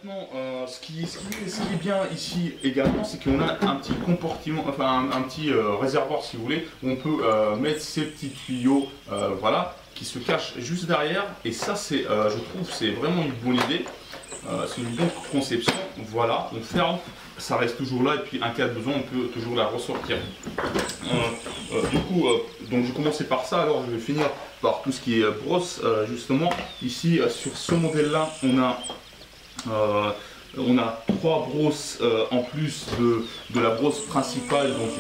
maintenant, ce qui est bien ici également, c'est qu'on a un petit compartiment, enfin un petit réservoir si vous voulez, où on peut mettre ces petits tuyaux, voilà, qui se cachent juste derrière. Et ça, c'est, je trouve, c'est vraiment une bonne idée. C'est une bonne conception. Voilà, on ferme, ça reste toujours là, et puis en cas de besoin, on peut toujours la ressortir. Du coup, donc je vais commencer par ça. Alors, je vais finir par tout ce qui est brosse. Justement, ici sur ce modèle-là, on a 3 brosses en plus de la brosse principale, donc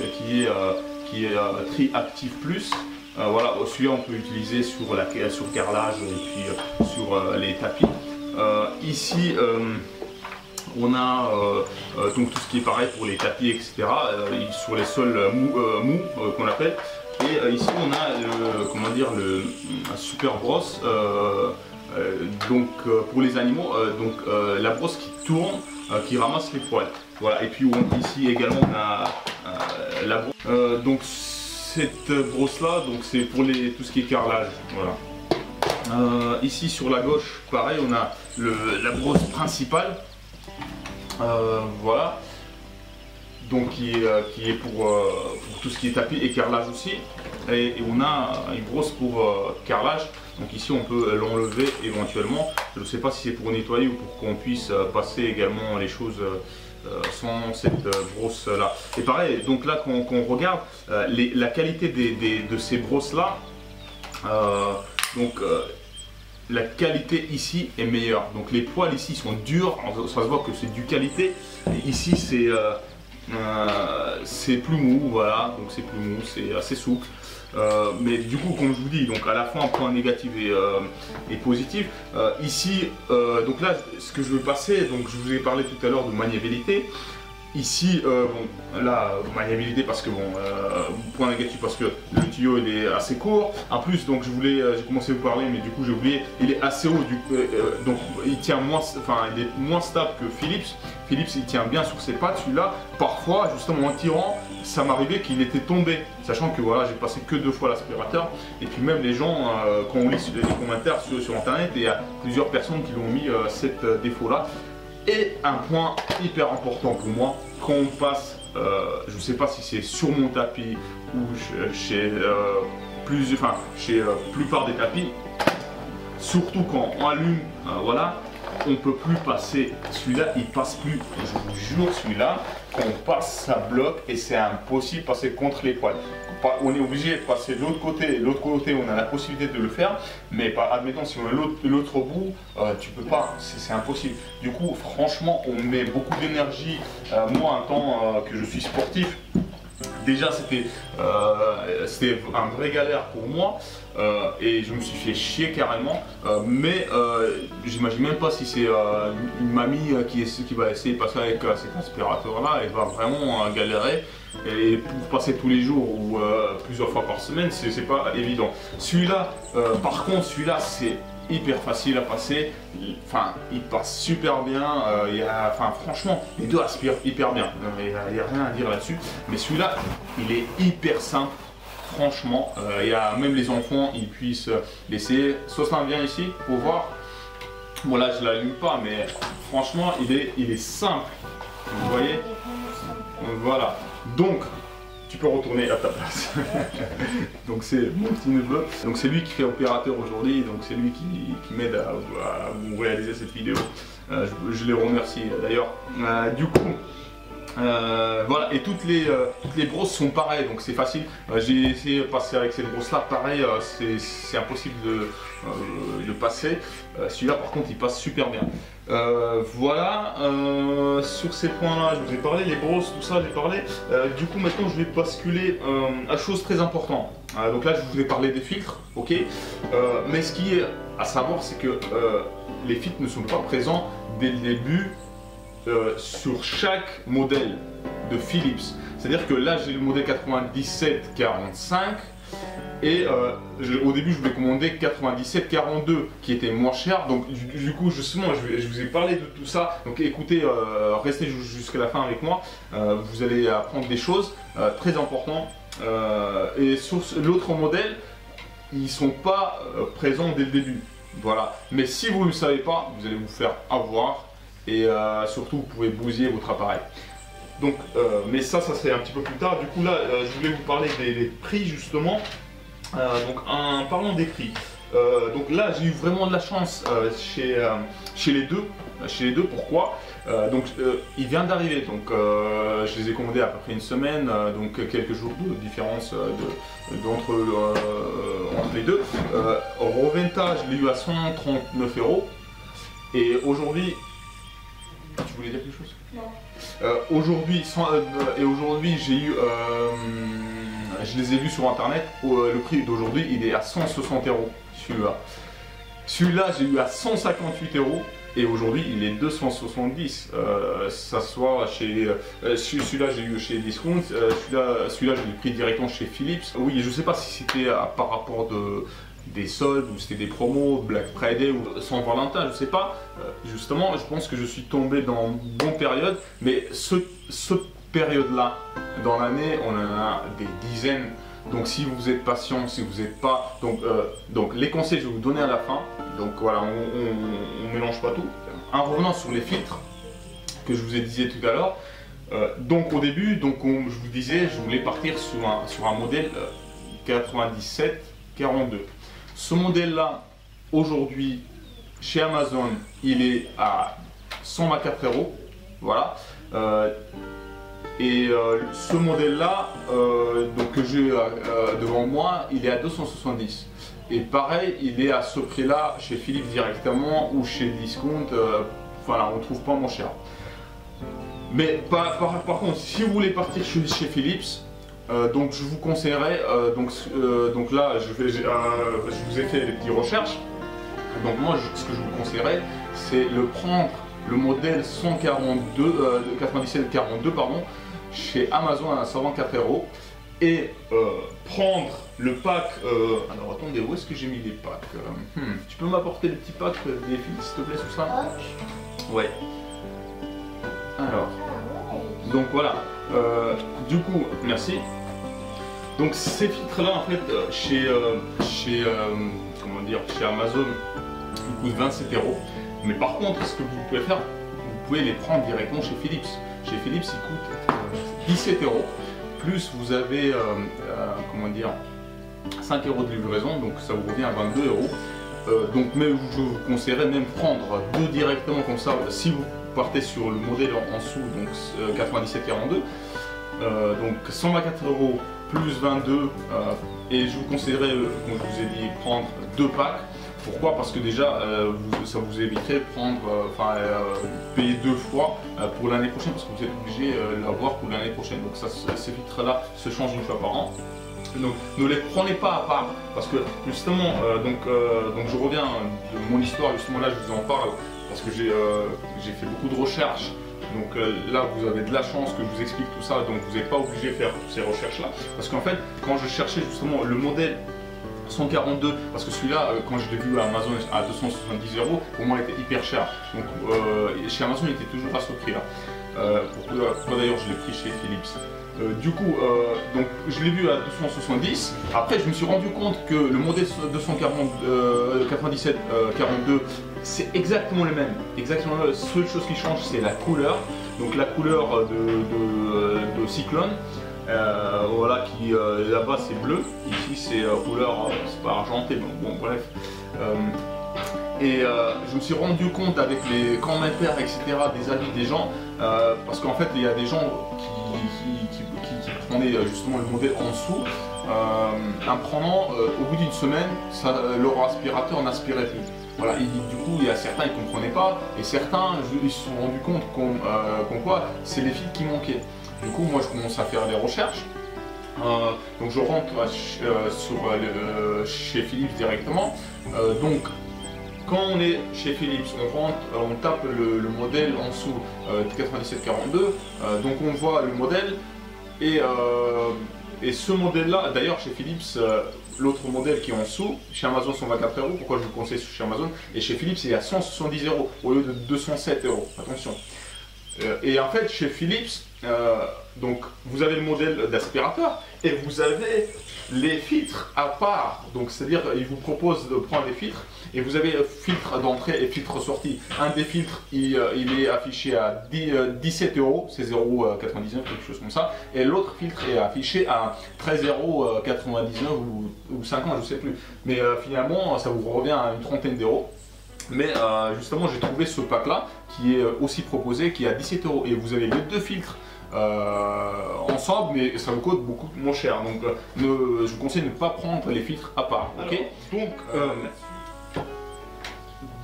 qui est Tri-Active Plus. Voilà, celui-là on peut utiliser sur carrelage et puis sur les tapis. Ici on a donc tout ce qui est pareil pour les tapis, etc. Sur les sols mous qu'on appelle. Et ici on a comment dire, un super brosse. Donc pour les animaux, la brosse qui tourne, qui ramasse les poils. Voilà. Et puis ici également on a la brosse. Donc cette brosse là, donc c'est pour tout ce qui est carrelage. Voilà. Ici sur la gauche, pareil, on a la brosse principale. Voilà. Donc qui est pour tout ce qui est tapis et carrelage aussi. Et on a une brosse pour carrelage. Donc ici on peut l'enlever éventuellement. Je ne sais pas si c'est pour nettoyer ou pour qu'on puisse passer également les choses sans cette brosse là. Et pareil, donc là quand on regarde la qualité de ces brosses là, la qualité ici est meilleure. Donc les poils ici sont durs, ça se voit que c'est du qualité. Et ici c'est plus mou, voilà, donc c'est plus mou, c'est assez souple. Mais du coup, comme je vous dis, donc à la fois un point négatif et positif. Ici, donc là, ce que je veux passer, donc je vous ai parlé tout à l'heure de maniabilité. Ici, bon, là, maniabilité parce que bon, point négatif parce que le tuyau il est assez court. En plus, donc j'ai commencé à vous parler, mais du coup j'ai oublié, il est assez haut, donc il tient moins, enfin il est moins stable que Philips. Philips il tient bien sur ses pattes. Celui-là, parfois, justement en tirant, ça m'arrivait qu'il était tombé, sachant que voilà, j'ai passé que 2 fois l'aspirateur. Et puis même les gens, quand on lit les commentaires sur internet, il y a plusieurs personnes qui l'ont mis cet défaut-là. Et un point hyper important pour moi, quand on passe, je ne sais pas si c'est sur mon tapis ou chez plupart des tapis, surtout quand on allume, voilà, on ne peut plus passer. Celui-là, il passe plus. Je vous jure, celui-là, quand on passe, ça bloque et c'est impossible de passer contre les poils. On est obligé de passer de l'autre côté. L'autre côté, on a la possibilité de le faire, mais admettons, si on est l'autre bout, tu peux pas, c'est impossible. Du coup, franchement, on met beaucoup d'énergie. Moi, un temps que je suis sportif, déjà c'était un vrai galère pour moi et je me suis fait chier carrément, mais j'imagine même pas si c'est une mamie qui va essayer de passer avec cet aspirateur là, elle va vraiment galérer. Et pour passer tous les jours ou plusieurs fois par semaine, c'est pas évident. Celui-là, par contre, celui-là c'est hyper facile à passer, enfin il passe super bien, franchement les deux aspirent hyper bien, il n'y a rien à dire là-dessus, mais celui-là il est hyper simple, franchement, il y a même les enfants, ils puissent l'essayer. Soslin vient ici pour voir, bon là je l'allume pas, mais franchement il est simple, vous voyez, voilà, donc tu peux retourner à ta place. Donc c'est mon petit neveu, donc c'est lui qui fait opérateur aujourd'hui, donc c'est lui qui m'aide à vous réaliser cette vidéo. Je les remercie d'ailleurs. Du coup, voilà, et toutes les brosses sont pareilles, donc c'est facile. J'ai essayé de passer avec cette brosse là, pareil, c'est impossible de passer. Celui-là par contre il passe super bien. Voilà, sur ces points là je vous ai parlé, les brosses, tout ça j'ai parlé. Du coup maintenant je vais basculer à chose très importante. Donc là je vous ai parlé des filtres, ok, mais ce qui est à savoir c'est que les filtres ne sont pas présents dès le début sur chaque modèle de Philips. C'est-à-dire que là j'ai le modèle 9745 et au début je voulais commander 9742 qui était moins cher, donc du coup justement je vous ai parlé de tout ça, donc écoutez, restez jusqu'à la fin avec moi, vous allez apprendre des choses très importantes, et sur l'autre modèle ils ne sont pas présents dès le début, voilà, mais si vous ne le savez pas vous allez vous faire avoir et surtout vous pouvez bousiller votre appareil. Donc, mais ça c'est un petit peu plus tard. Du coup là, je voulais vous parler des prix justement. Donc en parlant des prix, donc là j'ai eu vraiment de la chance chez les deux. Pourquoi? Donc il vient d'arriver, donc je les ai commandés à peu près une semaine, donc quelques jours de différence entre les deux. Reventa, je l'ai eu à 139 €. Et aujourd'hui, tu voulais dire quelque chose? Non. Aujourd'hui j'ai eu, je les ai vus sur internet, le prix d'aujourd'hui il est à 160 € celui-là. Celui-là j'ai eu à 158 € et aujourd'hui il est 270. Ça soit chez celui-là j'ai eu chez Discount, celui-là je l'ai pris directement chez Philips. Oui, je sais pas si c'était par rapport des soldes ou c'était des promos, Black Friday ou Saint-Valentin, je sais pas. Justement, je pense que je suis tombé dans une bonne période, mais cette période-là, dans l'année, on en a des dizaines. Donc si vous êtes patient, si vous n'êtes pas... Donc les conseils, je vais vous donner à la fin. Donc voilà, on mélange pas tout. En revenant sur les filtres, que je vous ai dit tout à l'heure, donc au début, donc, comme je vous disais, je voulais partir sur un modèle 97-42. Ce modèle-là, aujourd'hui, chez Amazon, il est à 124 €. Voilà. Ce modèle-là, donc que j'ai devant moi, il est à 270. Et pareil, il est à ce prix-là chez Philips directement ou chez Discount. Voilà, on ne trouve pas moins cher. Mais par contre, si vous voulez partir chez Philips, donc je vous conseillerais, donc là je vous ai fait des petites recherches. Donc moi ce que je vous conseillerais, c'est prendre le modèle 9742 pardon, chez Amazon à 124 € et prendre le pack. Alors attendez, où est-ce que j'ai mis les packs? Tu peux m'apporter les petits packs des filles s'il te plaît sur ça? Ouais. Alors, donc voilà. Du coup, merci. Donc ces filtres-là, en fait, chez Amazon, ils coûtent 27 €. Mais par contre, ce que vous pouvez faire, vous pouvez les prendre directement chez Philips. Chez Philips, ils coûtent 17 €. Plus vous avez, 5 € de livraison, donc ça vous revient à 22 €. Donc, mais je vous conseillerais même prendre deux directement comme ça, si vous partez sur le modèle en dessous, donc 97-42. Donc 124 € plus 22, et je vous conseillerais, comme je vous ai dit, prendre deux packs. Pourquoi? Parce que déjà, ça vous éviterait de prendre, payer deux fois pour l'année prochaine, parce que vous êtes obligé de l'avoir pour l'année prochaine. Donc ça, ces filtres-là se changent une fois par an. Donc ne les prenez pas à part, parce que justement, donc je reviens de mon histoire, justement là je vous en parle, parce que j'ai fait beaucoup de recherches. Donc là vous avez de la chance que je vous explique tout ça, donc vous n'êtes pas obligé de faire toutes ces recherches là, parce qu'en fait quand je cherchais justement le modèle 142, parce que celui-là, quand je l'ai vu à Amazon à 270 €, pour moi il était hyper cher. Donc chez Amazon il était toujours à ce prix là. Pourquoi d'ailleurs je l'ai pris chez Philips. Du coup, donc je l'ai vu à 270. Après, je me suis rendu compte que le modèle 97-42, c'est exactement le même. Exactement la seule chose qui change, c'est la couleur. Donc la couleur de Cyclone. Voilà, qui là-bas c'est bleu. Ici c'est couleur, c'est pas argenté. Bon, bref. Je me suis rendu compte avec les commentaires, etc., des avis des gens, parce qu'en fait il y a des gens qui prenaient justement le modèle en dessous, en prenant au bout d'une semaine, leur aspirateur n'aspirait plus. Voilà, du coup il y a certains qui ne comprenaient pas, et certains ils se sont rendus compte qu'on quoi c'est les fils qui manquaient. Du coup moi je commence à faire des recherches. Donc je rentre chez Philips directement. Donc quand on est chez Philips, on tape le modèle en dessous 9742, donc on voit le modèle et ce modèle là, d'ailleurs chez Philips, l'autre modèle qui est en dessous, chez Amazon 124 €, pourquoi je vous conseille chez Amazon, et chez Philips il est à 170 € au lieu de 207 €, attention. Et en fait chez Philips, donc vous avez le modèle d'aspirateur et vous avez les filtres à part. Donc c'est-à-dire il vous propose de prendre des filtres et vous avez filtre d'entrée et filtre sortie. Un des filtres il est affiché à 17 €, c'est 0,99 quelque chose comme ça, et l'autre filtre est affiché à 13,99 € ou 50, je sais plus. Mais finalement ça vous revient à une trentaine d'euros. Mais justement j'ai trouvé ce pack là qui est aussi proposé, qui est à 17 € et vous avez les deux filtres ensemble, mais ça vous coûte beaucoup moins cher. Donc je vous conseille de ne pas prendre les filtres à part. Okay.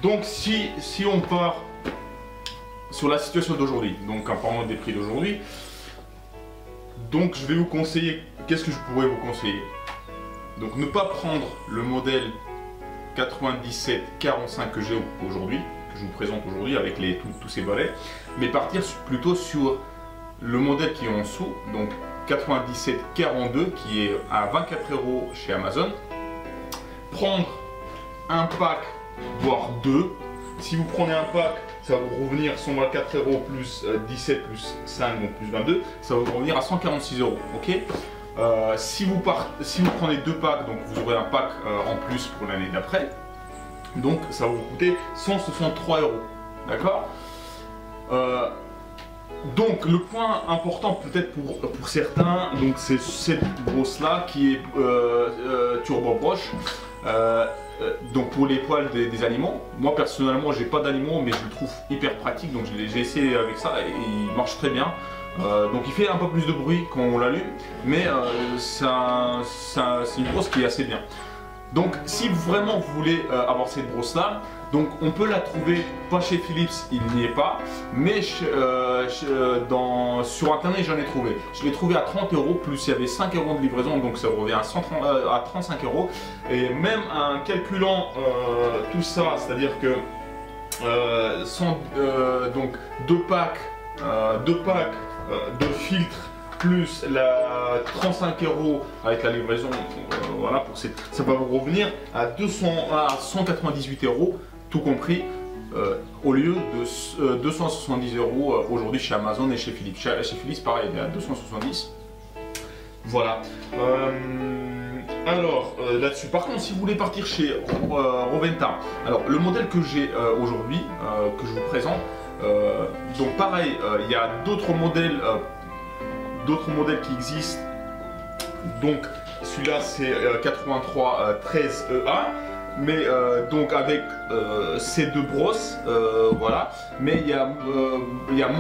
Donc si on part sur la situation d'aujourd'hui, donc en parlant des prix d'aujourd'hui, donc je vais vous conseiller, qu'est-ce que je pourrais vous conseiller? Donc ne pas prendre le modèle 97-45 que j'ai aujourd'hui, que je vous présente aujourd'hui avec tous ces balais, mais partir plutôt sur le modèle qui est en dessous, donc 97-42 qui est à 24 € chez Amazon. Prendre un pack, voire deux. Si vous prenez un pack, ça va vous revenir 124 € plus 17 plus 5, donc plus 22, ça va vous revenir à 146 €. Ok. Si vous prenez deux packs, donc vous aurez un pack en plus pour l'année d'après, donc ça va vous coûter 163 €. D'accord. Donc le point important peut-être pour certains, donc c'est cette brosse là qui est turbo brush. Donc pour les poils des animaux, moi personnellement j'ai pas d'animaux mais je le trouve hyper pratique, donc j'ai essayé avec ça et il marche très bien. Donc il fait un peu plus de bruit quand on l'allume, mais c'est une brosse qui est assez bien. Donc si vraiment vous voulez avoir cette brosse là, donc on peut la trouver pas chez Philips, il n'y est pas, mais sur internet j'en ai trouvé. Je l'ai trouvé à 30 € plus il y avait 5 € de livraison, donc ça revient à 35 €. Et même en calculant tout ça, c'est-à-dire que donc deux packs de filtres plus la 35 € avec la livraison, voilà, ça va vous revenir à 198 €, tout compris, au lieu de 270 € aujourd'hui chez Amazon et chez Philips. Chez Philips, pareil, il est à 270. Voilà. Alors là-dessus, par contre, si vous voulez partir chez Roventa, alors le modèle que j'ai aujourd'hui, que je vous présente, donc pareil, il y a d'autres modèles qui existent. Donc celui-là c'est 8313 EA, mais donc avec ces deux brosses, voilà. Mais il y a un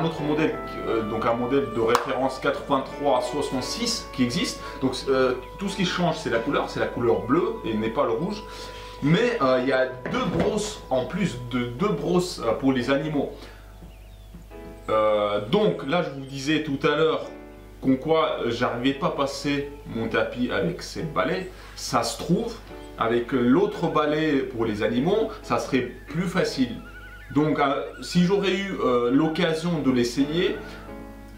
autre modèle, donc un modèle de référence 8366 qui existe. Donc tout ce qui change c'est la couleur bleue et n'est pas le rouge. Mais il y a deux brosses en plus de deux brosses pour les animaux. Donc là je vous disais tout à l'heure qu'en quoi j'arrivais pas à passer mon tapis avec ces balais. Ça se trouve avec l'autre balai pour les animaux ça serait plus facile. Donc si j'aurais eu l'occasion de l'essayer,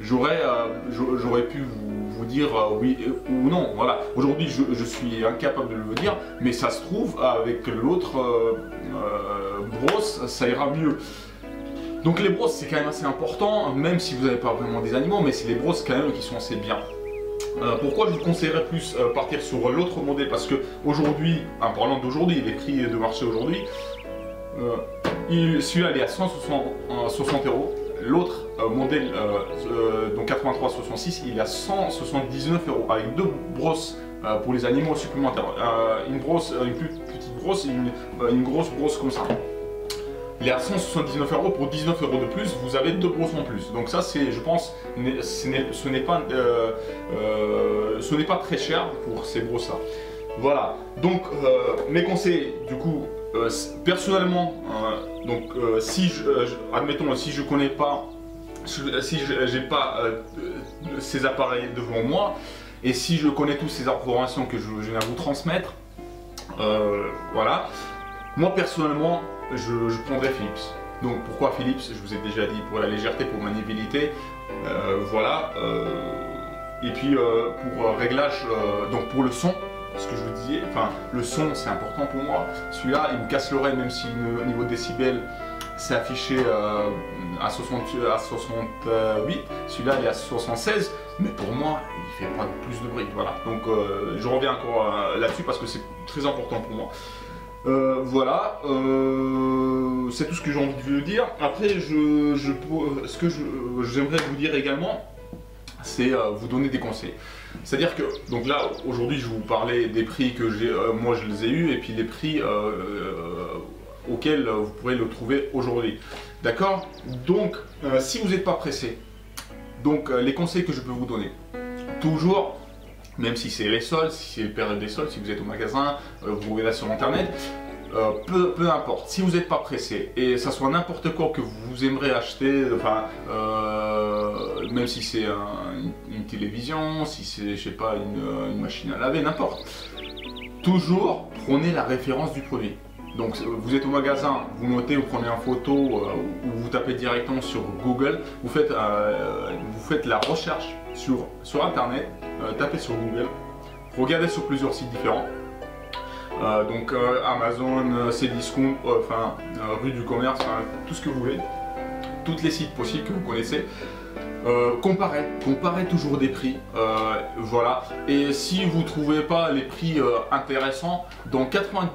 j'aurais pu vous dire oui ou non. Voilà. Aujourd'hui je suis incapable de le dire, mais ça se trouve avec l'autre brosse ça ira mieux. Donc les brosses c'est quand même assez important, même si vous n'avez pas vraiment des animaux, mais c'est les brosses quand même qui sont assez bien. Pourquoi je vous conseillerais plus partir sur l'autre modèle? Parce que aujourd'hui, en parlant d'aujourd'hui, les prix de marché aujourd'hui, celui-là il est à 160 €. L'autre modèle, donc 8366, il est à 179 € avec deux brosses pour les animaux supplémentaires. Une plus petite brosse et une grosse brosse comme ça. Il est à 179 € pour 19 € de plus, vous avez deux brosses en plus. Donc ça c'est, je pense, ce n'est pas très cher pour ces brosses là. Voilà, donc mes conseils du coup, personnellement, admettons si je connais pas, si j'ai pas ces appareils devant moi, et si je connais toutes ces informations que je viens vous transmettre, voilà, moi personnellement, je prendrais Philips. Donc pourquoi Philips? Je vous ai déjà dit, pour la légèreté, pour maniabilité, voilà. Et puis pour réglage, donc pour le son, ce que je vous disais, enfin le son c'est important pour moi. Celui-là il me casse l'oreille même si au niveau décibels c'est affiché à 68, celui-là il est à 76, mais pour moi il fait pas plus de bruit, voilà. Donc je reviens encore là-dessus parce que c'est très important pour moi. Voilà, c'est tout ce que j'ai envie de dire. Après, ce que j'aimerais vous dire également, c'est vous donner des conseils. C'est-à-dire que, donc là, aujourd'hui, je vais vous parler des prix que moi je les ai eus, et puis les prix auxquels vous pourrez le trouver aujourd'hui. D'accord? Donc, si vous n'êtes pas pressé, donc les conseils que je peux vous donner, toujours, même si c'est les soldes, si c'est les périodes des soldes, si vous êtes au magasin, vous trouvez là sur internet, peu importe, si vous n'êtes pas pressé et ça soit n'importe quoi que vous aimeriez acheter, enfin, même si c'est une télévision, si c'est, je sais pas, une machine à laver, n'importe, toujours prenez la référence du produit. Donc vous êtes au magasin, vous notez, vous prenez une photo ou vous tapez directement sur Google, vous faites la recherche sur internet, tapez sur Google, regardez sur plusieurs sites différents. Donc Amazon, Cdiscount, enfin rue du commerce, enfin, tout ce que vous voulez, tous les sites possibles que vous connaissez. Comparez toujours des prix, voilà. Et si vous ne trouvez pas les prix intéressants, dans 70%,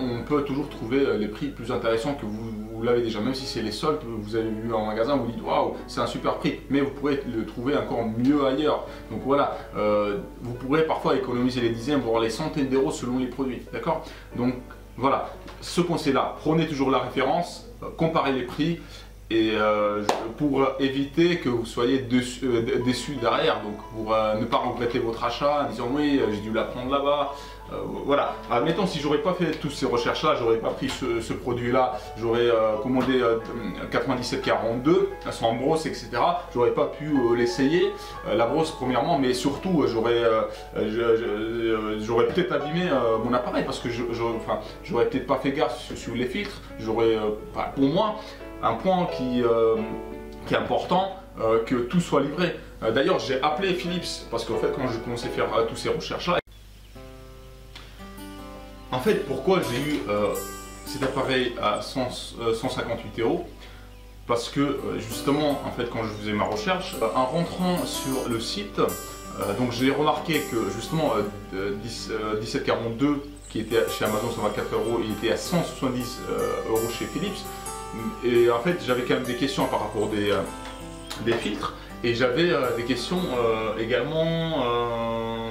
on peut toujours trouver les prix plus intéressants que vous l'avez déjà. Même si c'est les soldes que vous avez vu en magasin, vous dites waouh, c'est un super prix, mais vous pourrez le trouver encore mieux ailleurs. Donc voilà, vous pourrez parfois économiser les dizaines, voire les centaines d'euros selon les produits, d'accord? Donc voilà, ce conseil-là, prenez toujours la référence, comparez les prix. Et pour éviter que vous soyez déçus derrière, donc pour ne pas regretter votre achat en disant oui, j'ai dû la prendre là-bas. Voilà, admettons si j'aurais pas fait toutes ces recherches là, j'aurais pas pris ce produit là, j'aurais commandé 9742 sans brosse, etc. J'aurais pas pu l'essayer, la brosse premièrement, mais surtout j'aurais peut-être abîmé mon appareil parce que j'aurais peut-être pas fait gaffe sur les filtres. J'aurais, pour moi, un point qui est important, que tout soit livré. D'ailleurs, j'ai appelé Philips parce qu'en fait, quand je commençais à faire tous ces recherches-là, en fait, pourquoi j'ai eu cet appareil à 158 €? Parce que justement, en fait, quand je faisais ma recherche, en rentrant sur le site, donc j'ai remarqué que justement 1742 qui était chez Amazon 124 €, il était à 170 € chez Philips. Et en fait, j'avais quand même des questions par rapport des filtres, et j'avais des questions également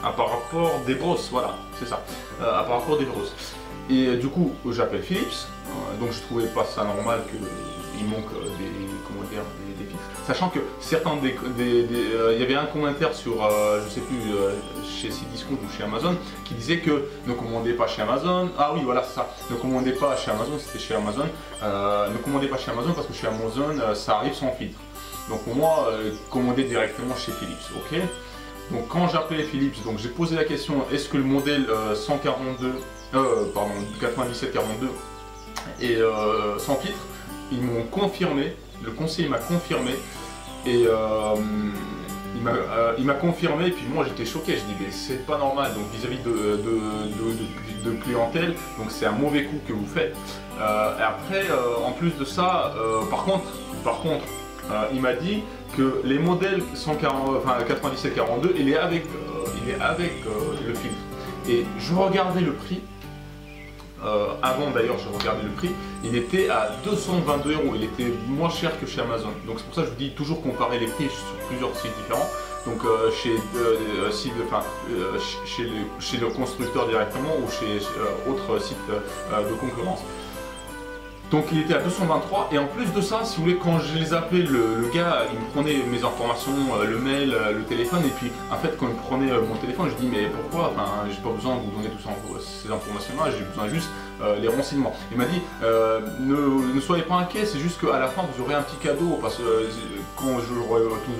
par rapport des brosses, voilà, c'est ça, par rapport des brosses. Et du coup, j'appelle Philips, donc je trouvais pas ça normal qu'il manque des filtres. Sachant que certains il y avait un commentaire sur, je sais plus, chez Cdiscount ou chez Amazon, qui disait que ne commandez pas chez Amazon. Ah oui, voilà, c'est ça. Ne commandez pas chez Amazon, c'était chez Amazon. Ne commandez pas chez Amazon parce que chez Amazon, ça arrive sans filtre. Donc pour moi, commandez directement chez Philips, ok? Donc quand j'appelais Philips, donc j'ai posé la question, est-ce que le modèle 9742 est sans filtre? Ils m'ont confirmé, le conseiller m'a confirmé, et il m'a confirmé, et puis moi j'étais choqué, je dis mais c'est pas normal, donc vis-à-vis de clientèle, donc c'est un mauvais coup que vous faites. Et après, en plus de ça, par contre, il m'a dit que les modèles 9742, il est avec le filtre. Et je regardais le prix. Avant d'ailleurs, je regardais le prix, il était à 222 €, il était moins cher que chez Amazon. Donc c'est pour ça que je vous dis toujours comparer les prix sur plusieurs sites différents. Donc chez le constructeur directement ou chez autres sites de concurrence. Donc il était à 223, et en plus de ça, si vous voulez, quand je les appelais, le gars, il me prenait mes informations, le mail, le téléphone, et puis en fait quand il prenait mon téléphone, je dis mais pourquoi, enfin j'ai pas besoin de vous donner toutes ces informations-là, j'ai besoin juste les renseignements. Il m'a dit ne soyez pas inquiets, c'est juste qu'à la fin vous aurez un petit cadeau, parce que quand j'aurai toutes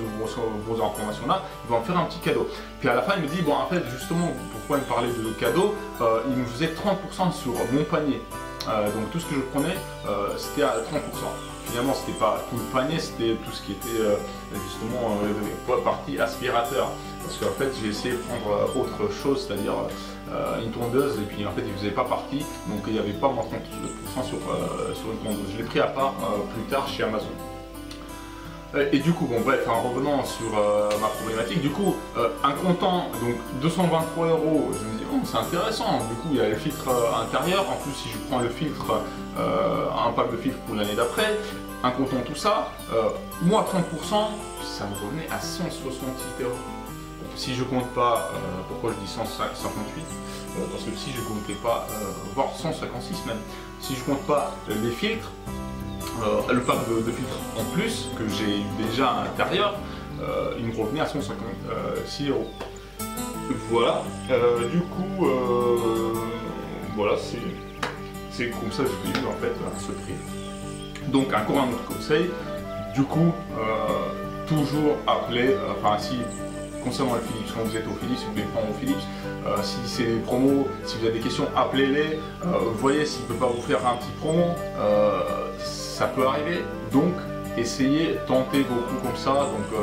vos informations-là, il va en faire un petit cadeau. Puis à la fin il me dit bon en fait justement pourquoi il me parlait de cadeau, il me faisait 30% sur mon panier. Donc tout ce que je prenais, c'était à 30%. Finalement, c'était pas tout le panier, c'était tout ce qui était justement partie aspirateur. parce qu'en fait j'ai essayé de prendre autre chose, c'est-à-dire une tondeuse, et puis en fait il faisait pas partie, donc il n'y avait pas moins 30% sur une tondeuse. Je l'ai pris à part plus tard chez Amazon. Et du coup, bon bref, en revenant sur ma problématique, du coup, un comptant, donc 223 €, je me dis, oh c'est intéressant, du coup il y a le filtre intérieur, en plus si je prends le filtre, un pack de filtres pour l'année d'après, un comptant tout ça, moi 30%, ça me revenait à 168 €. Si je compte pas, pourquoi je dis 158, parce que si je comptais pas, voire 156 même, si je compte pas les filtres, le pack de filtres en plus que j'ai déjà à l'intérieur, il me revenait à 156 €. Voilà, du coup, voilà, c'est comme ça que je l'ai eu en fait à ce prix. Donc encore un autre conseil, du coup, toujours appeler, enfin si concernant le Philips, quand vous êtes au Philips, si vous voulez prendre au Philips, si c'est des promos, si vous avez des questions, appelez-les, voyez s'il ne peut pas vous faire un petit promo, ça peut arriver, donc essayez, tentez vos coups comme ça, donc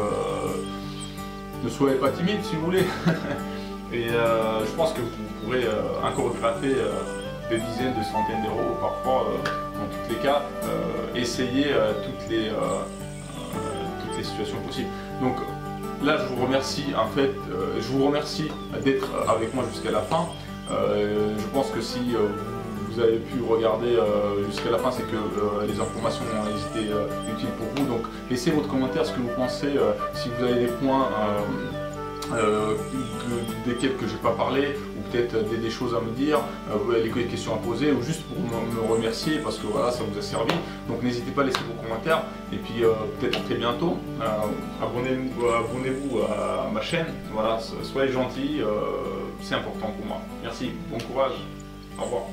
ne soyez pas timide si vous voulez, et je pense que vous pourrez encore gratter des dizaines, de centaines d'euros parfois, dans tous les cas, essayez toutes les situations possibles. Donc là je vous remercie en fait, je vous remercie d'être avec moi jusqu'à la fin. Je pense que si vous avez pu regarder jusqu'à la fin, c'est que les informations ont été utiles pour vous. Donc laissez votre commentaire, ce que vous pensez, si vous avez des points desquels que je n'ai pas parlé, ou peut-être des choses à me dire, des questions à poser, ou juste pour me remercier parce que voilà, ça vous a servi. Donc n'hésitez pas à laisser vos commentaires, et puis peut-être à très bientôt. Abonnez-vous à ma chaîne, voilà, soyez gentils, c'est important pour moi. Merci, bon courage, au revoir.